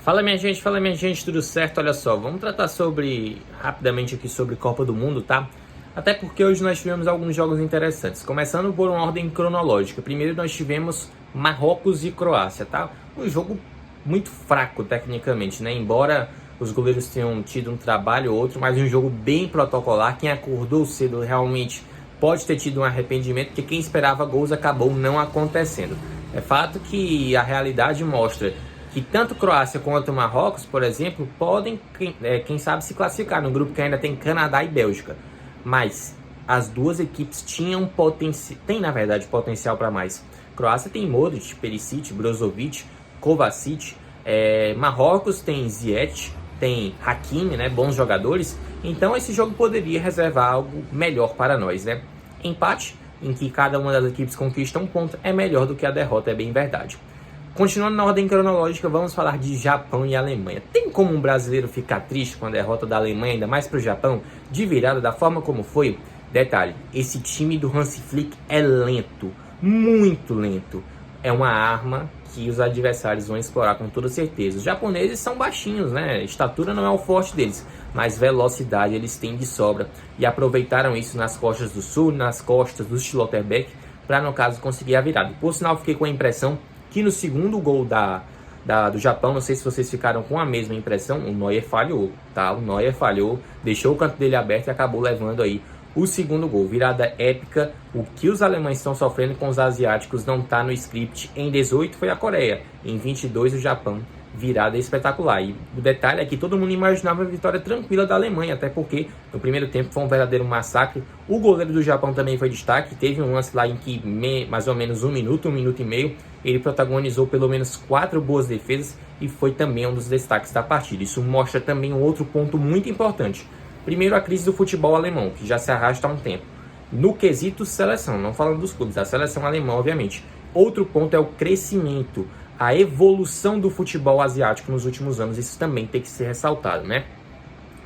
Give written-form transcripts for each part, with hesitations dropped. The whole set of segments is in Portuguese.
Fala minha gente, tudo certo? Olha só, vamos tratar rapidamente aqui sobre Copa do Mundo, tá? Até porque hoje nós tivemos alguns jogos interessantes, começando por uma ordem cronológica. Primeiro nós tivemos Marrocos e Croácia, tá? Um jogo muito fraco tecnicamente, né? Embora os goleiros tenham tido um trabalho ou outro, mas um jogo bem protocolar. Quem acordou cedo realmente pode ter tido um arrependimento, porque quem esperava gols acabou não acontecendo. É fato que a realidade mostra que tanto Croácia quanto Marrocos, por exemplo, podem, quem sabe, se classificar no grupo que ainda tem Canadá e Bélgica. Mas as duas equipes têm na verdade potencial para mais. Croácia tem Modric, Perisic, Brozovic, Kovacic. Marrocos tem Ziyech, tem Hakimi, né, bons jogadores. Então esse jogo poderia reservar algo melhor para nós, né? Empate, em que cada uma das equipes conquista um ponto, é melhor do que a derrota, é bem verdade. Continuando na ordem cronológica, vamos falar de Japão e Alemanha. Tem como um brasileiro ficar triste com a derrota da Alemanha, ainda mais para o Japão, de virada da forma como foi? Detalhe, esse time do Hansi Flick é lento, muito lento. É uma arma que os adversários vão explorar com toda certeza. Os japoneses são baixinhos, né? Estatura não é o forte deles, mas velocidade eles têm de sobra. E aproveitaram isso nas costas do Sul, nas costas do Schlotterbeck, para no caso conseguir a virada. Por sinal, fiquei com a impressão que no segundo gol do Japão, não sei se vocês ficaram com a mesma impressão, o Neuer falhou, tá? O Neuer falhou, deixou o canto dele aberto e acabou levando aí o segundo gol. Virada épica. O que os alemães estão sofrendo com os asiáticos não tá no script. Em 18 foi a Coreia, em 22 o Japão. Virada espetacular. E o detalhe é que todo mundo imaginava a vitória tranquila da Alemanha, até porque no primeiro tempo foi um verdadeiro massacre. O goleiro do Japão também foi destaque. Teve um lance lá em que mais ou menos um minuto e meio, ele protagonizou pelo menos 4 boas defesas e foi também um dos destaques da partida. Isso mostra também um outro ponto muito importante. Primeiro, a crise do futebol alemão, que já se arrasta há um tempo. No quesito seleção, não falando dos clubes, a seleção alemã, obviamente. Outro ponto é o crescimento, a evolução do futebol asiático nos últimos anos. Isso também tem que ser ressaltado, né?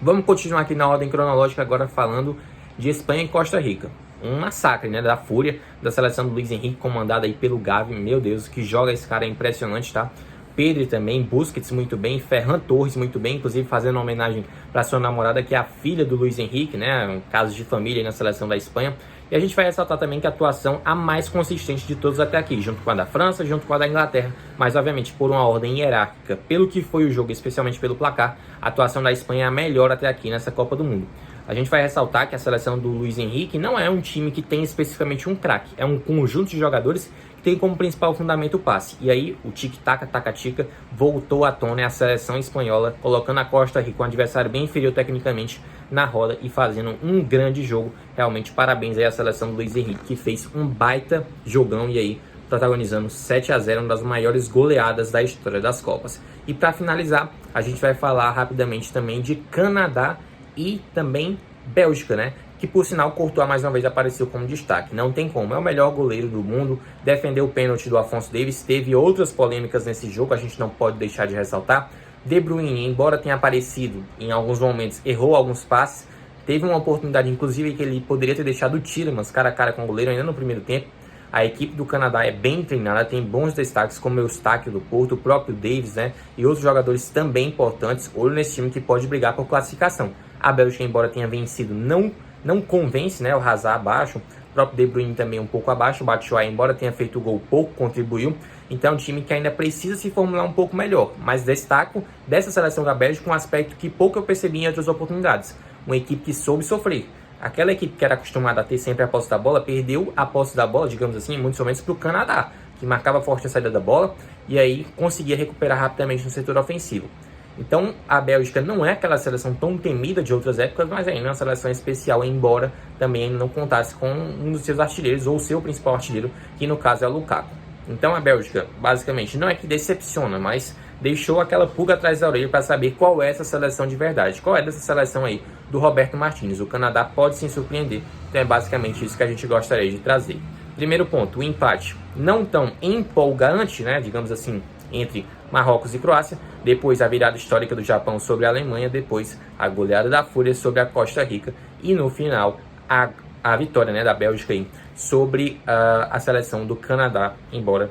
Vamos continuar aqui na ordem cronológica, agora falando de Espanha e Costa Rica. Um massacre, né, da fúria da seleção do Luiz Henrique, comandada aí pelo Gavi. Meu Deus, que joga esse cara, é impressionante, tá? Pedri também, Busquets muito bem, Ferran Torres muito bem, inclusive fazendo uma homenagem para sua namorada, que é a filha do Luiz Henrique, né? Um caso de família aí na seleção da Espanha. E a gente vai ressaltar também que a atuação a mais consistente de todos até aqui, junto com a da França, junto com a da Inglaterra, mas obviamente por uma ordem hierárquica, pelo que foi o jogo, especialmente pelo placar, a atuação da Espanha é a melhor até aqui nessa Copa do Mundo. A gente vai ressaltar que a seleção do Luiz Henrique não é um time que tem especificamente um craque, é um conjunto de jogadores que tem como principal fundamento o passe. E aí o tic-tac, taca-tica voltou à tona, a seleção espanhola colocando a Costa Rica, um adversário bem inferior tecnicamente, na roda e fazendo um grande jogo. Realmente parabéns aí à seleção do Luiz Henrique, que fez um baita jogão e aí protagonizando 7-0, uma das maiores goleadas da história das Copas. E para finalizar, a gente vai falar rapidamente também de Canadá e também Bélgica, né? Que por sinal Courtois mais uma vez apareceu como destaque. Não tem como, é o melhor goleiro do mundo, defendeu o pênalti do Afonso Davies, teve outras polêmicas nesse jogo, a gente não pode deixar de ressaltar. De Bruyne, embora tenha aparecido em alguns momentos, errou alguns passes, teve uma oportunidade inclusive que ele poderia ter deixado o Tielemans cara a cara com o goleiro ainda no primeiro tempo. A equipe do Canadá é bem treinada, tem bons destaques como o Eustáquio do Porto, o próprio Davies, né? E outros jogadores também importantes. Olho nesse time que pode brigar por classificação. A Bélgica, embora tenha vencido, não convence, né? O Hazard abaixo, o próprio De Bruyne também um pouco abaixo, o Batshuayi, embora tenha feito o gol, pouco contribuiu. Então é um time que ainda precisa se formular um pouco melhor. Mas destaco dessa seleção da Bélgica um aspecto que pouco eu percebi em outras oportunidades. Uma equipe que soube sofrer. Aquela equipe que era acostumada a ter sempre a posse da bola, perdeu a posse da bola, digamos assim, em muitos momentos para o Canadá, que marcava forte a saída da bola e aí conseguia recuperar rapidamente no setor ofensivo. Então a Bélgica não é aquela seleção tão temida de outras épocas, mas ainda é uma seleção especial, embora também não contasse com um dos seus artilheiros, ou o seu principal artilheiro, que no caso é o Lukaku. Então a Bélgica, basicamente, não é que decepciona, mas deixou aquela pulga atrás da orelha para saber qual é essa seleção de verdade. Qual é dessa seleção aí do Roberto Martínez? O Canadá pode sim surpreender, então é basicamente isso que a gente gostaria de trazer. Primeiro ponto, o empate não tão empolgante, né, digamos assim, entre Marrocos e Croácia, depois a virada histórica do Japão sobre a Alemanha, depois a goleada da Fúria sobre a Costa Rica e no final a vitória, né, da Bélgica aí, sobre a seleção do Canadá, embora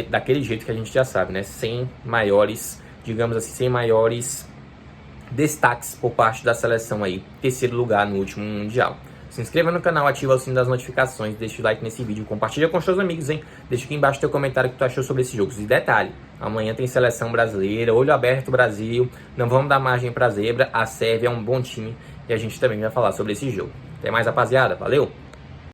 daquele jeito que a gente já sabe, né, sem maiores digamos assim, sem maiores destaques por parte da seleção aí. Terceiro lugar no último Mundial. Se inscreva no canal, ativa o sino das notificações, deixa o like nesse vídeo, compartilha com seus amigos, hein? Deixa aqui embaixo teu comentário o que tu achou sobre esse jogo. E detalhe, amanhã tem seleção brasileira, olho aberto Brasil, não vamos dar margem pra zebra, a Sérvia é um bom time e a gente também vai falar sobre esse jogo. Até mais, rapaziada, valeu!